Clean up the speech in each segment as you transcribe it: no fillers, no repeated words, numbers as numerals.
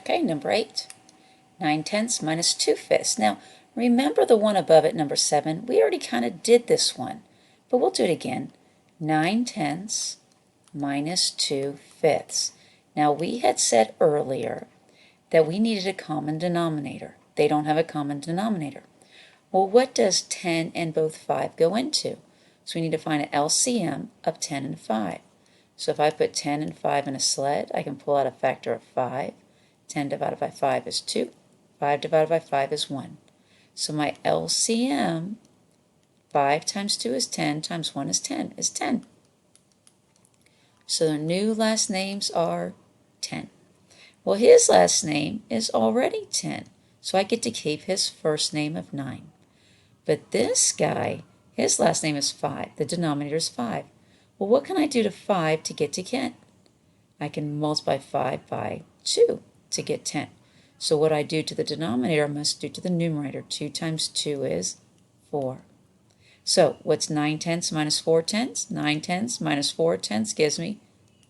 Okay, number 8. 9/10 minus 2/5. Now, remember the one above it, number 7? We already kind of did this one, but we'll do it again. 9/10 minus 2/5. Now, we had said earlier that we needed a common denominator. They don't have a common denominator. Well, what does 10 and both 5 go into? So we need to find an LCM of 10 and 5. So if I put 10 and 5 in a sled, I can pull out a factor of 5. 10 divided by 5 is 2. 5 divided by 5 is 1. So my LCM, 5 times 2 is 10, times 1 is 10, is 10. So the new last names are 10. Well, his last name is already 10, so I get to keep his first name of 9. But this guy, his last name is 5. The denominator is 5. Well, what can I do to 5 to get to 10? I can multiply 5 by 2 to get 10. So what I do to the denominator, I must do to the numerator. 2 times 2 is 4. So what's 9/10 minus 4/10? 9/10 minus 4/10 gives me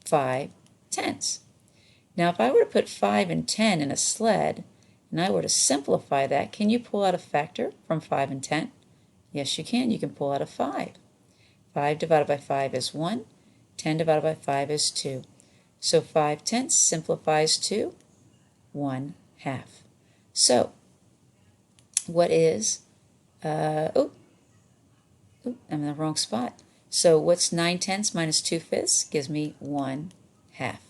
5/10. Now if I were to put 5 and 10 in a sled, and I were to simplify that, can you pull out a factor from 5 and 10? Yes, you can. You can pull out a 5. 5 divided by 5 is 1. 10 divided by 5 is 2. So 5/10 simplifies to 1/2. So what is, I'm in the wrong spot. So what's 9/10 minus 2/5 gives me 1/2.